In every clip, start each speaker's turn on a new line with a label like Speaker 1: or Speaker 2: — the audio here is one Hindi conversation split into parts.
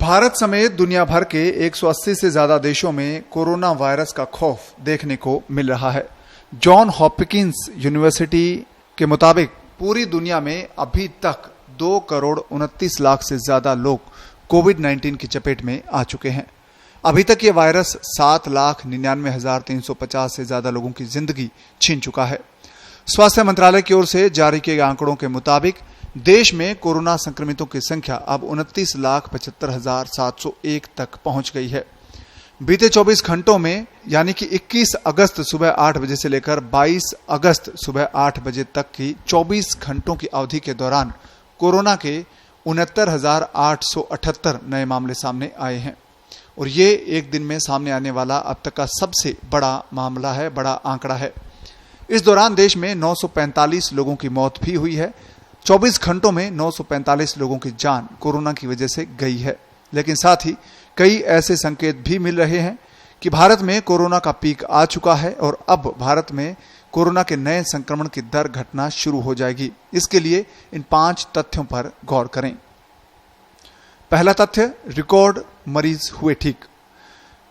Speaker 1: भारत समेत दुनिया भर के 180 से ज्यादा देशों में कोरोना वायरस का खौफ देखने को मिल रहा है। जॉन हॉपकिंस यूनिवर्सिटी के मुताबिक पूरी दुनिया में अभी तक 2 करोड़ 29 लाख से ज्यादा लोग कोविड-19 की चपेट में आ चुके हैं। अभी तक ये वायरस 7,99,350 से ज्यादा लोगों की जिंदगी छीन चुका है। स्वास्थ्य मंत्रालय की ओर से जारी किए गए आंकड़ों के मुताबिक देश में कोरोना संक्रमितों की संख्या अब 29,75,701 तक पहुंच गई है। बीते 24 घंटों में यानी कि 21 अगस्त सुबह 8 बजे से लेकर 22 अगस्त सुबह 8 बजे तक की 24 घंटों की अवधि के दौरान कोरोना के 69,878 नए मामले सामने आए हैं और ये एक दिन में सामने आने वाला अब तक का सबसे बड़ा मामला है, बड़ा आंकड़ा है। इस दौरान देश में 945 लोगों की मौत भी हुई है। 24 घंटों में 945 लोगों की जान कोरोना की वजह से गई है। लेकिन साथ ही कई ऐसे संकेत भी मिल रहे हैं कि भारत में कोरोना का पीक आ चुका है और अब भारत में कोरोना के नए संक्रमण की दर घटना शुरू हो जाएगी। इसके लिए इन 5 तथ्यों पर गौर करें। पहला तथ्य, रिकॉर्ड मरीज हुए ठीक।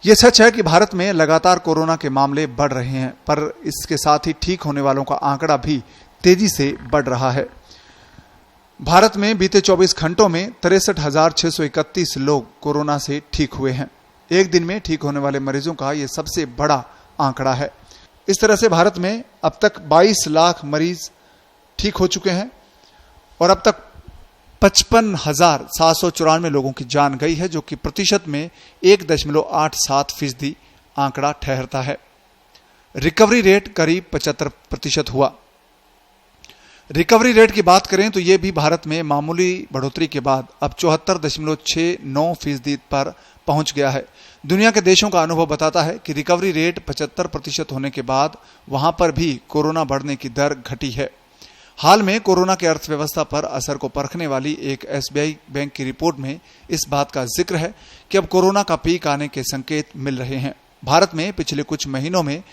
Speaker 1: यह सच है कि भारत में लगातार कोरोना के मामले बढ़ रहे हैं, पर इसके साथ ही ठीक होने वालों का आंकड़ा भी तेजी से बढ़ रहा है। भारत में बीते 24 घंटों में 63,631 लोग कोरोना से ठीक हुए हैं। एक दिन में ठीक होने वाले मरीजों का यह सबसे बड़ा आंकड़ा है। इस तरह से भारत में अब तक 22 लाख मरीज ठीक हो चुके हैं और अब तक 55,794 लोगों की जान गई है, जो कि प्रतिशत में 1.87% आंकड़ा ठहरता है। रिकवरी रेट करीब 75% हुआ। रिकवरी रेट की बात करें तो यह भी भारत में मामूली बढ़ोतरी के बाद अब 74.69% पर पहुंच गया है। दुनिया के देशों का अनुभव बताता है कि रिकवरी रेट 75% होने के बाद वहां पर भी कोरोना बढ़ने की दर घटी है। हाल में कोरोना के अर्थव्यवस्था पर असर को परखने वाली एक SBI बैंक की रिपोर्ट में इस बात का जिक्र है कि अब कोरोना का पीक आने के संकेत मिल रहे हैं। भारत में पिछले कुछ महीनों में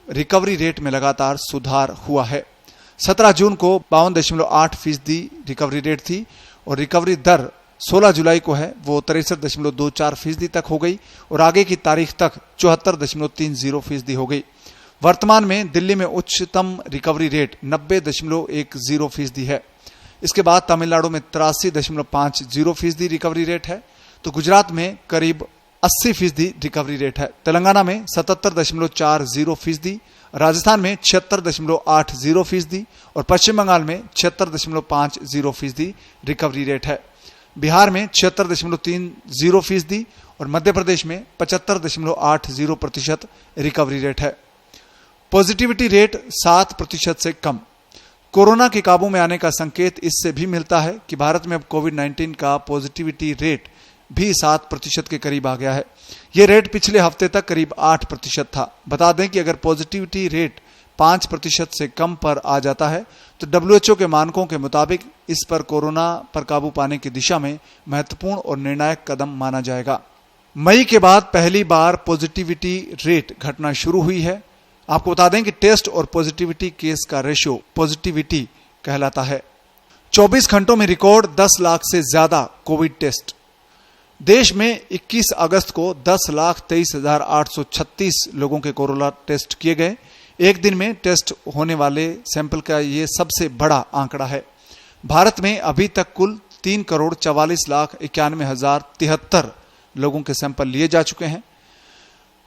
Speaker 1: रिकवरी रेट में लगातार सुधार हुआ है। 17 जून को 52.8% रिकवरी रेट थी और रिकवरी दर 16 जुलाई को है वो 63.24% तक हो गई और आगे की तारीख तक 74.30% हो गई। वर्तमान में दिल्ली में उच्चतम रिकवरी रेट 90.10% है। इसके बाद तमिलनाडु में 83.50% रिकवरी रेट है, तो गुजरात में करीब 80% रिकवरी रेट है। तेलंगाना में 77.40%, राजस्थान में 76.80% और पश्चिम बंगाल में 76.50% रिकवरी रेट है। बिहार में 76.30% और मध्य प्रदेश में 75.80% रिकवरी रेट है। पॉजिटिविटी रेट 7% से कम। कोरोना के काबू में आने का संकेत इससे भी मिलता है कि भारत में अब कोविड-19 का पॉजिटिविटी रेट भी 7% के करीब आ गया है। यह रेट पिछले हफ्ते तक करीब 8% था। बता दें कि अगर पॉजिटिविटी रेट 5% से कम पर आ जाता है तो WHO के मानकों के मुताबिक इस पर कोरोना पर काबू पाने की दिशा में महत्वपूर्ण और निर्णायक कदम माना जाएगा। मई के बाद पहली बार पॉजिटिविटी रेट घटना शुरू हुई है। आपको बता दें कि टेस्ट और पॉजिटिविटी केस का रेशियो पॉजिटिविटी कहलाता है। 24 घंटों में रिकॉर्ड 10 लाख से ज्यादा कोविड टेस्ट। देश में 21 अगस्त को 10,23,836 लोगों के कोरोना टेस्ट किए गए। एक दिन में टेस्ट होने वाले सैंपल का यह सबसे बड़ा आंकड़ा है। भारत में अभी तक कुल 3,44,91,073 लोगों के सैंपल लिए जा चुके हैं।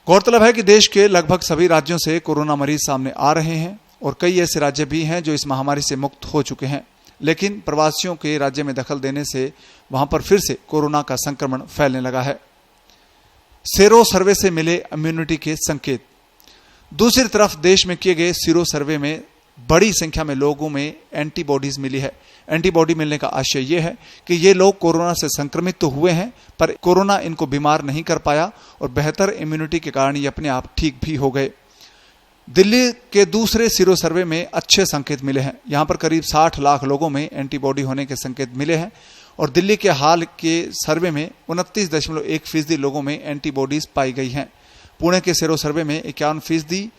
Speaker 1: गौरतलब है कि देश के लगभग सभी राज्यों से कोरोना मरीज सामने आ रहे हैं और कई ऐसे राज्य भी हैं जो इस महामारी से मुक्त हो चुके हैं, लेकिन प्रवासियों के राज्य में दखल देने से वहां पर फिर से कोरोना का संक्रमण फैलने लगा है। सेरो सर्वे से मिले इम्यूनिटी के संकेत। दूसरी तरफ देश में किए गए सीरो सर्वे में बड़ी संख्या में लोगों में एंटीबॉडीज मिली है। एंटीबॉडी मिलने का आशय यह है कि ये लोग कोरोना से संक्रमित तो हुए हैं, पर कोरोना इनको बीमार नहीं कर पाया और बेहतर इम्यूनिटी के कारण ये अपने आप ठीक भी हो गए। दिल्ली के दूसरे सीरो सर्वे में अच्छे संकेत मिले हैं। यहां पर करीब 60 लाख लोगों में एंटीबॉडी होने के संकेत मिले हैं और दिल्ली के हाल के सर्वे में 29.1% लोगों में एंटीबॉडीज पाई गई हैं। पुणे के सीरो सर्वे में 51%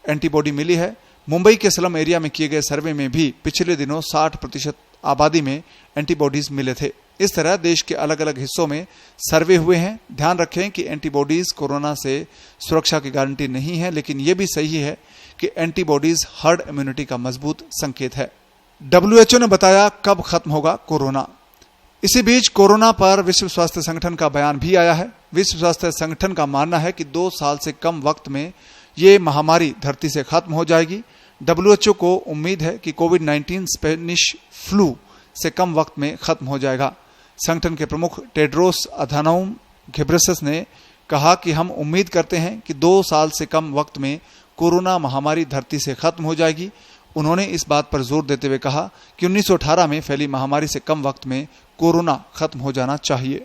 Speaker 1: एंटीबॉडी मिली है। मुंबई के स्लम एरिया में किए गए सर्वे में भी पिछले दिनों 60% आबादी में एंटीबॉडीज मिले थे। इस तरह देश के अलग अलग हिस्सों में सर्वे हुए हैं। ध्यान रखें कि एंटीबॉडीज कोरोना से सुरक्षा की गारंटी नहीं है, लेकिन यह भी सही है कि एंटीबॉडीज हर्ड इम्यूनिटी का मजबूत संकेत है। WHO ने बताया कब खत्म होगा कोरोना। इसी बीच कोरोना पर विश्व स्वास्थ्य संगठन का बयान भी आया है। विश्व स्वास्थ्य संगठन का मानना है कि 2 साल से कम वक्त में ये महामारी धरती से खत्म हो जाएगी। WHO को उम्मीद है कि कोविड-19 स्पेनिश फ्लू से कम वक्त में खत्म हो जाएगा। संगठन के प्रमुख टेड्रोस अधानोम घेब्रेयेसस ने कहा कि हम उम्मीद करते हैं कि 2 साल से कम वक्त में कोरोना महामारी धरती से खत्म हो जाएगी। उन्होंने इस बात पर जोर देते हुए कहा कि 1918 में फैली महामारी से कम वक्त में कोरोना खत्म हो जाना चाहिए।